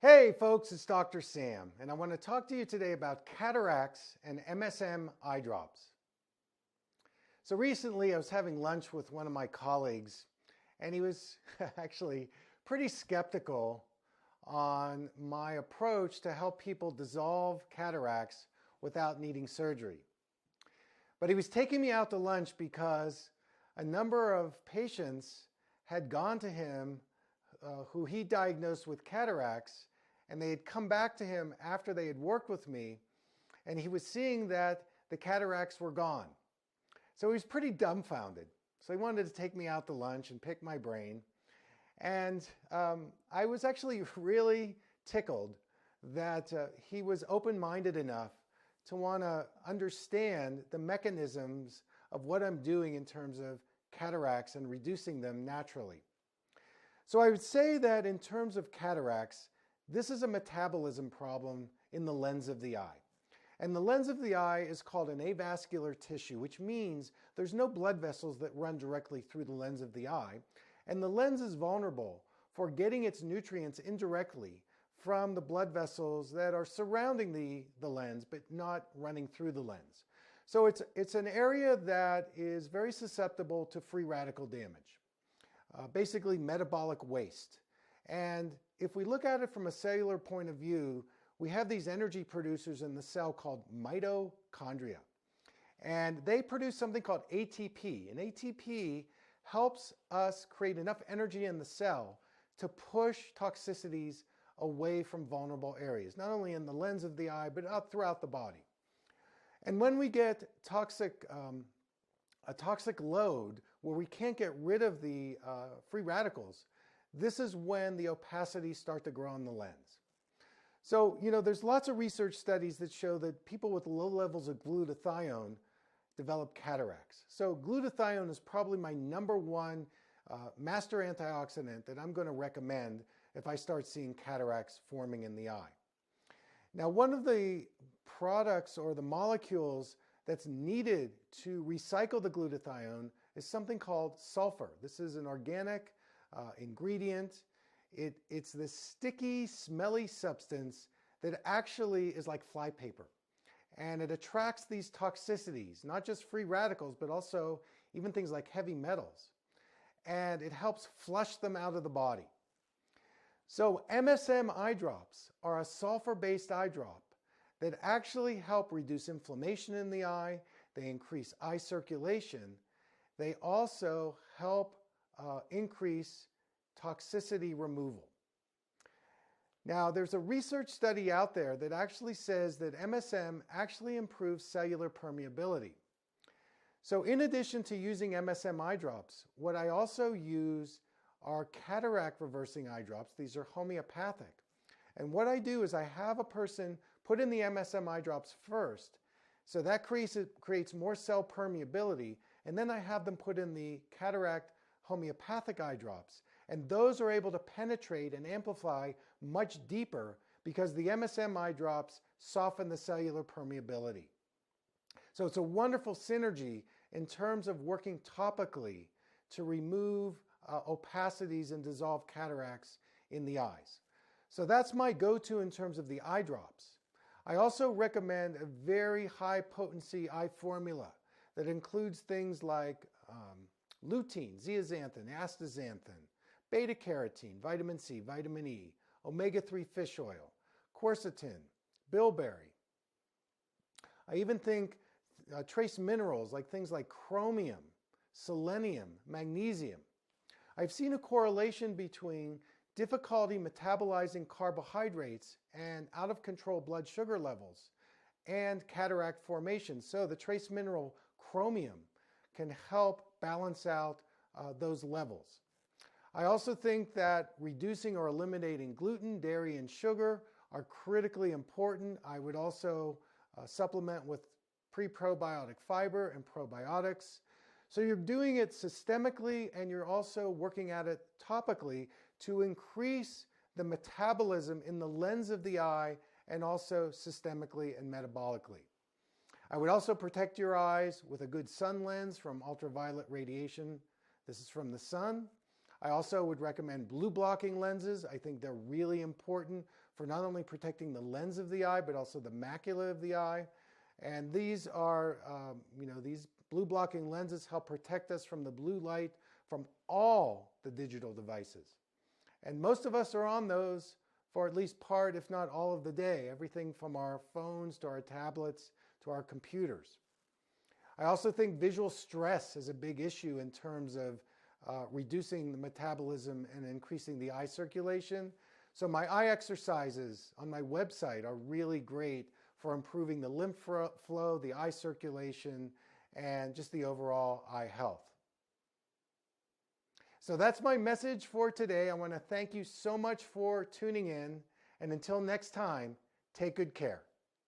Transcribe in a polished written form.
Hey folks, it's Dr. Sam, and I want to talk to you today about cataracts and MSM eye drops. So recently I was having lunch with one of my colleagues, and he was actually pretty skeptical on my approach to help people dissolve cataracts without needing surgery. But he was taking me out to lunch because a number of patients had gone to him who he diagnosed with cataracts, and they had come back to him after they had worked with me, and he was seeing that the cataracts were gone. So he was pretty dumbfounded. So he wanted to take me out to lunch and pick my brain. And I was actually really tickled that he was open-minded enough to want to understand the mechanisms of what I'm doing in terms of cataracts and reducing them naturally. So I would say that in terms of cataracts, this is a metabolism problem in the lens of the eye. And the lens of the eye is called an avascular tissue, which means there's no blood vessels that run directly through the lens of the eye. And the lens is vulnerable for getting its nutrients indirectly from the blood vessels that are surrounding the lens, but not running through the lens. So it's an area that is very susceptible to free radical damage, basically metabolic waste. And if we look at it from a cellular point of view, we have these energy producers in the cell called mitochondria. And they produce something called ATP. And ATP helps us create enough energy in the cell to push toxicities away from vulnerable areas, not only in the lens of the eye, but throughout the body. And when we get a toxic load where we can't get rid of the free radicals, this is when the opacities start to grow in the lens. So, there's lots of research studies that show that people with low levels of glutathione develop cataracts. So glutathione is probably my number one master antioxidant that I'm going to recommend if I start seeing cataracts forming in the eye. Now, one of the products or the molecules that's needed to recycle the glutathione is something called sulfur. This is an organic ingredient. It's this sticky, smelly substance that actually is like flypaper. And it attracts these toxicities, not just free radicals, but also even things like heavy metals. And it helps flush them out of the body. So MSM eye drops are a sulfur-based eye drop that actually help reduce inflammation in the eye. They increase eye circulation. They also help increase toxicity removal. Now, there's a research study out there that actually says that MSM actually improves cellular permeability. So in addition to using MSM eye drops, what I also use are cataract reversing eye drops. These are homeopathic. And what I do is I have a person put in the MSM eye drops first, so that creates more cell permeability, and then I have them put in the cataract homeopathic eye drops. And those are able to penetrate and amplify much deeper because the MSM eye drops soften the cellular permeability. So it's a wonderful synergy in terms of working topically to remove opacities and dissolve cataracts in the eyes. So that's my go-to in terms of the eye drops. I also recommend a very high potency eye formula that includes things like lutein, zeaxanthin, astaxanthin, beta-carotene, vitamin C, vitamin E, omega-3 fish oil, quercetin, bilberry. I even think trace minerals like things like chromium, selenium, magnesium. I've seen a correlation between difficulty metabolizing carbohydrates and out-of-control blood sugar levels and cataract formation. So the trace mineral chromium can help balance out those levels. I also think that reducing or eliminating gluten, dairy, and sugar are critically important. I would also supplement with pre-probiotic fiber and probiotics. So you're doing it systemically and you're also working at it topically to increase the metabolism in the lens of the eye and also systemically and metabolically. I would also protect your eyes with a good sun lens from ultraviolet radiation. This is from the sun. I also would recommend blue blocking lenses. I think they're really important for not only protecting the lens of the eye, but also the macula of the eye. And these are, these blue blocking lenses help protect us from the blue light from all the digital devices. And most of us are on those for at least part, if not all of the day, everything from our phones to our tablets to our computers. I also think visual stress is a big issue in terms of reducing the metabolism and increasing the eye circulation. So my eye exercises on my website are really great for improving the lymph flow, the eye circulation, and just the overall eye health. So that's my message for today. I want to thank you so much for tuning in. And until next time, take good care.